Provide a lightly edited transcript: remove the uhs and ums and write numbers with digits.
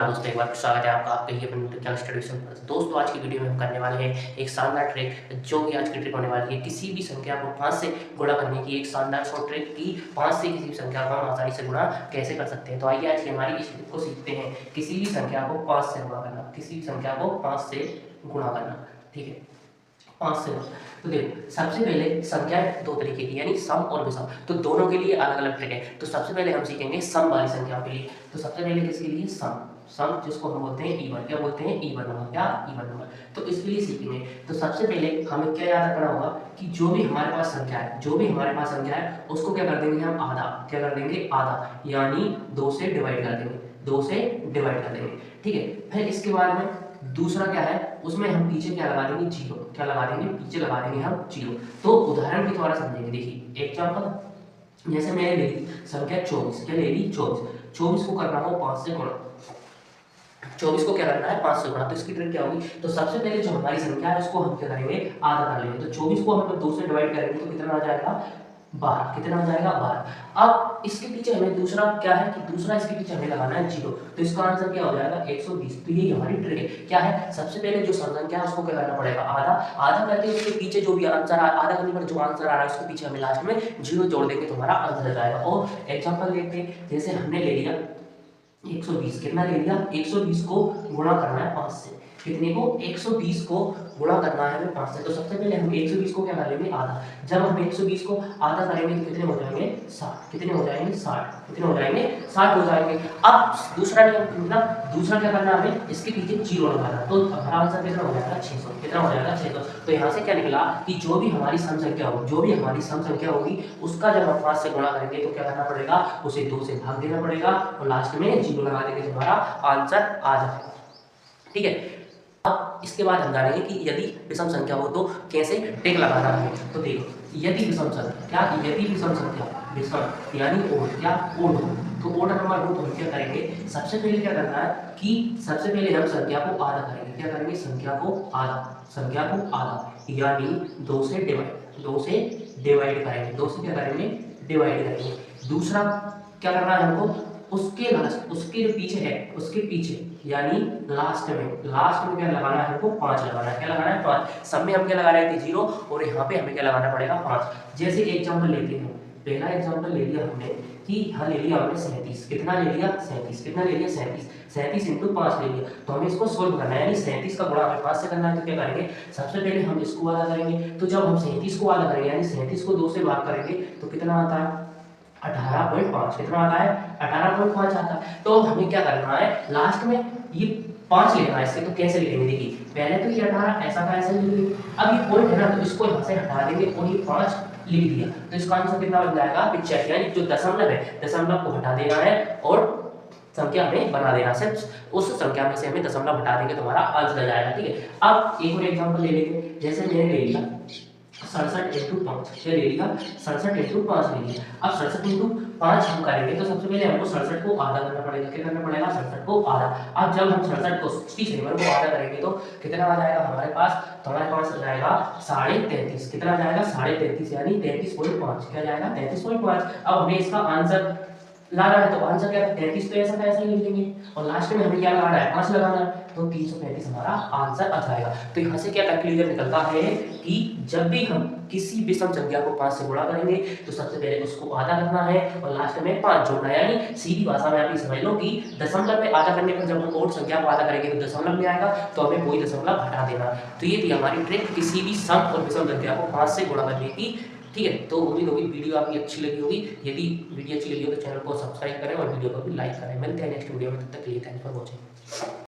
दोस्तों एक बार स्वागत है आपका आपके ही अपने यूट्यूब चैनल स्टडी विज़न पर। दोस्तों आज की वीडियो में हम करने वाले हैं एक शानदार ट्रिक, जो कि आज की ट्रिक होने वाली है किसी भी संख्या को 5 से गुणा करने की एक शानदार शॉर्ट ट्रिक की 5 से किसी भी संख्या को हम आसानी से गुणा कैसे कर सकते हैं। तो आइए आज की हमारी इस ट्रिक को सीखते हैं। किसी भी संख्या को 5 से गुणा करना, किसी भी संख्या को 5 से गुणा करना, ठीक है, 5 से गुणा। तो देखो सबसे पहले संख्या दो तरीके की यानी सम और विषम, तो दोनों के लिए अलग अलग ट्रिक है। तो सबसे पहले हम सीखेंगे सम वाली संख्याओं के लिए। तो सबसे पहले किसके लिए? सम। सम जिसको हम बोलते हैं इवन, क्या बोलते हैं? इवन नंबर, क्या? Even number. तो इसके लिए सीखेंगे। तो सबसे पहले हमें क्या याद रखना होगा कि जो भी हमारे पास संख्या है, जो भी हमारे पास संख्या है उसको क्या कर देंगे हम? आधा। क्या कर देंगे? आधा, यानी 2 से डिवाइड कर देंगे, 2 से डिवाइड कर देंगे, ठीक है। फिर इसके बाद में दूसरा क्या है, उसमें हम पीछे क्या लगा देंगे? जीरो। क्या लगा देंगे? पीछे लगा देंगे हम जीरो। तो उदाहरण के द्वारा समझेंगे। देखिए एग्जांपल, जैसे मैंने ले ली संख्या 24, क्या ले ली? 24। 24 को करना हो 5 से गुणा, 24 को क्या करना है? 5 से गुणा। तो इसकी ट्रिक क्या होगी? तो सबसे पहले जो हमारी संख्या है उसको हम क्या करेंगे? आधा कर लेंगे। तो 24 को हम 2 से डिवाइड करेंगे तो कितना आ जाएगा? 12। कितना आ जाएगा? 12। अब इसके पीछे हमें दूसरा क्या है कि दूसरा इसके पीछे हमें लगाना है जीरो। तो इसका आंसर क्या हो जाएगा? 120। तो यही हमारी ट्रिक है। क्या है? सबसे पहले जो सम संख्या है उसको क्या करना पड़ेगा? आधा। आधा करके उसके पीछे जो भी आंसर आधा करने पर जो आंसर आ रहा है उसके पीछे हमें लास्ट में जीरो जोड़ देंगे तो हमारा आंसर आ जाएगा। और एग्जांपल देखते हैं, जैसे हमने ले लिया 120। कितना ले लिया? 120 को गुणा करना है 5 से। कितने को? 120 को गुणा करना है हमें 5 से। तो सबसे पहले हम 120 को क्या कर लेंगे? आधा। जब हम 120 को आधा करेंगे तो कितने हो जाएंगे? 60। कितने हो जाएंगे? 60। कितने हो जाएंगे? 60 हो जाएंगे। अब दूसरा नियम, मतलब दूसरा क्या करना है हमें? इसके पीछे जीरो लगाना। तो हमारा आंसर कितना हो जाएगा? 600। कितना हो जाएगा? 600। तो यहाँ से क्या निकला कि जो भी हमारी सम संख्या होगी, जो भी हमारी सम संख्या होगी उसका जब हम 5 से गुणा करेंगे तो क्या करना पड़ेगा? उसे 2 से भाग देना पड़ेगा और लास्ट में जीरो लगा देंगे तो हमारा आंसर आ जाएगा, ठीक है। अब इसके बाद हम जानेंगे कि यदि विषम संख्या हो तो कैसे ट्रिक लगाना है। तो देखो यदि विषम संख्या, क्या? यदि विषम संख्या, विषम यानी ओड, क्या? ओड हो, तो ओड नंबर हो तो हम क्या करेंगे? सबसे पहले क्या करना है कि सबसे पहले हम संख्या को आधा करेंगे। क्या करेंगे? संख्या को आधा, संख्या को आधा, यानी 2 से डिवाइड, 2 से डिवाइड करेंगे। 2 से क्या करेंगे? डिवाइड करेंगे। दूसरा क्या करना है हमको? उसके लास्ट, उसके जो पीछे है उसके पीछे यानी लास्ट में क्या लगाना है हमको? 5 लगाना है। क्या लगाना है? 5। सब में हम क्या लगा रहे थे? जीरो, और यहाँ पे हमें क्या लगाना पड़ेगा? 5। जैसे एग्जांपल लेते हैं, पहला एग्जांपल ले लिया हमने कि हाँ ले लिया हमने 37। कितना ले लिया? 37। कितना ले लिया? 37। 37 इंटू 5 ले लिया। तो हमें इसको सोल्व करना है, यानी 37 का गुणा हमें 5 से करना है। तो क्या करेंगे? सबसे पहले हम इसको आधा करेंगे। तो जब हम 37 को आधा करेंगे यानी 37 को 2 से भाग करेंगे तो कितना आता है? 18.5। कितना आता है? 18.5 आता है। तो हमें क्या करना है? लास्ट में ये 5 लेना है इसके। तो कैसे लिखेंगे? देखिए पहले तो ये 18 ऐसा का ऐसा लिख लेंगे। अब ये पॉइंट है ना, तो इसको यहाँ से हटा देंगे और ये 5 लिख दिया। तो इसका आंसर कितना बन जाएगा? 85। यानी जो दशमलव है, दशमलव को हटा देना है और संख्या में बना देना। सिर्फ उस संख्या में से हमें दशमलव हटा देंगे तो हमारा आंसर आ जाएगा, ठीक है। अब एक और एग्जांपल ले लेंगे, जैसे मैंने ले लिया 67 इंटू 5। क्या ले लिया? 67 इंटू 5 ले लिया। अब 67 इंटू 5 हम करेंगे तो सबसे पहले हमको 67 को आधा करना पड़ेगा। क्या करना पड़ेगा? 67 को आधा। अब जब हम 67 को 67 को आधा करेंगे तो कितना आ जाएगा हमारे पास? तो हमारे पास आ जाएगा 33.5। कितना आ जाएगा? 33.5, यानी 33.5। क्या जाएगा? 33.5। अब हमें इसका आंसर लाना है तो आंसर क्या है? 33 तो ऐसा का ऐसा ही लिख देंगे और लास्ट में हमें क्या लगाना है? 5 लगाना है। तो 335 हमारा आंसर आ जाएगा। तो यहाँ से क्या कंक्लूजन निकलता है कि जब भी हम किसी विषम संख्या को 5 से गुणा करेंगे तो सबसे पहले उसको आधा करना है और लास्ट में 5 जोड़ना है। यानी सीधी भाषा में आप ये समझ लो कि दशमलव में आधा करने पर जब हम ओड संख्या को आधा करेंगे तो दशमलव में आएगा, तो हमें कोई दशमलव हटा देना। तो ये थी हमारी ट्रिक किसी भी सम और विषम संख्या को 5 से गुणा करने की, ठीक है। तो उम्मीद होगी वीडियो आपकी अच्छी लगी होगी। यदि वीडियो अच्छी लगी हो तो चैनल को सब्सक्राइब करें और वीडियो को भी लाइक करें। मिलते हैं नेक्स्ट वीडियो में, तब तक के लिए थैंक्स फॉर वॉचिंग।